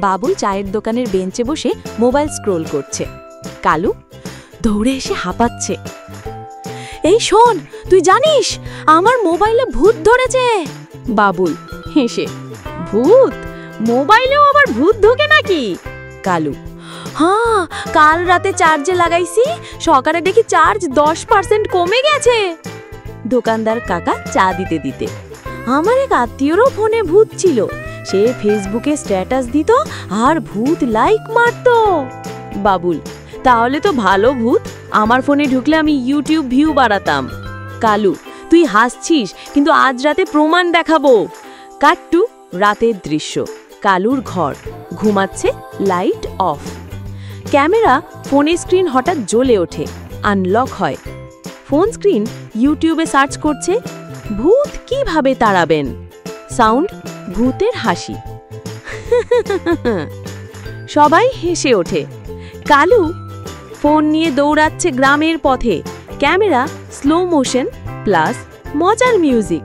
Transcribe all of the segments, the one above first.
বাবুল চায়ের দোকানের বেঞ্চে বসে মোবাইল স্ক্রোল করছে। কালু দৌড়ে এসে হাঁপাচ্ছে। এই শোন, তুই জানিস আমার মোবাইলে ভূত ধরেছে। বাবুল হেসে, ভূত? মোবাইলেও আবার ভূত ঢোকে নাকি? কালু, হ্যাঁ, কাল রাতে চার্জে লাগাইছি, সকালে দেখি চার্জ 10% কমে গেছে। দোকানদার কাকা চা দিতে দিতে, আমার এক আত্মীয়রও ফোনে ভূত ছিল, সে ফেসবুকে স্ট্যাটাস দিত আর ভূত লাইক মারত। বাবুল, তাহলে তো ভালো ভূত, আমার ফোনে ঢুকলে আমি ইউটিউব ভিউ বাড়াতাম। কালু, তুই হাসছিস, কিন্তু আজ রাতে প্রমাণ দেখাবো। কাট্টু রাতের দৃশ্য, কালুর ঘর, ঘুমাচ্ছে, লাইট অফ। ক্যামেরা ফোনের স্ক্রিন হঠাৎ জ্বলে ওঠে, আনলক হয়। ফোন স্ক্রিন ইউটিউবে সার্চ করছে ভূত কিভাবে তাড়াবেন। সাউন্ড ভূতের হাসি। সবাই হেসে ওঠে। কালু ফোন নিয়ে দৌড়াচ্ছে গ্রামের পথে, ক্যামেরা স্লো মোশন প্লাস মজার মিউজিক।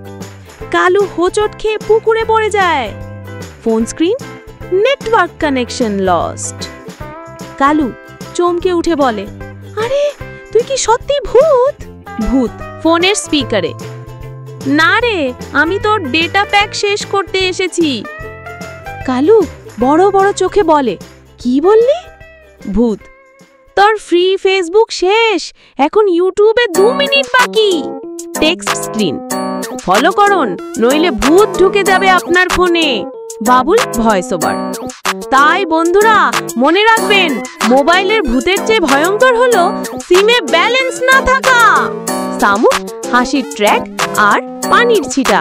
কালু হোঁচট খেয়ে পুকুরে পড়ে যায়। Phone screen network connection lost. Kalu চমকে উঠে বলে, আরে তুই কি সত্যি ভূত? ভূত ফোনের স্পিকারে, না রে, আমি তোর ডেটা প্যাক শেষ করতে এসেছি। কালু বড় বড় চোখে বলে, কি বললি? ভূত, তোর ফ্রি ফেসবুক শেষ, এখন ইউটিউবে 2 মিনিট বাকি। টেক্সট স্ক্রিন, ফলো করুন নইলে ভূত ঢুকে যাবে আপনার ফোনে। Babul voice over. তাই বন্ধুরা মনে রাখবেন, মোবাইলের ভূতের চেয়ে ভয়ঙ্কর হলো সিমে ব্যালেন্স না থাকা। সামু হাসির ট্র্যাক আর পানির ছিটা।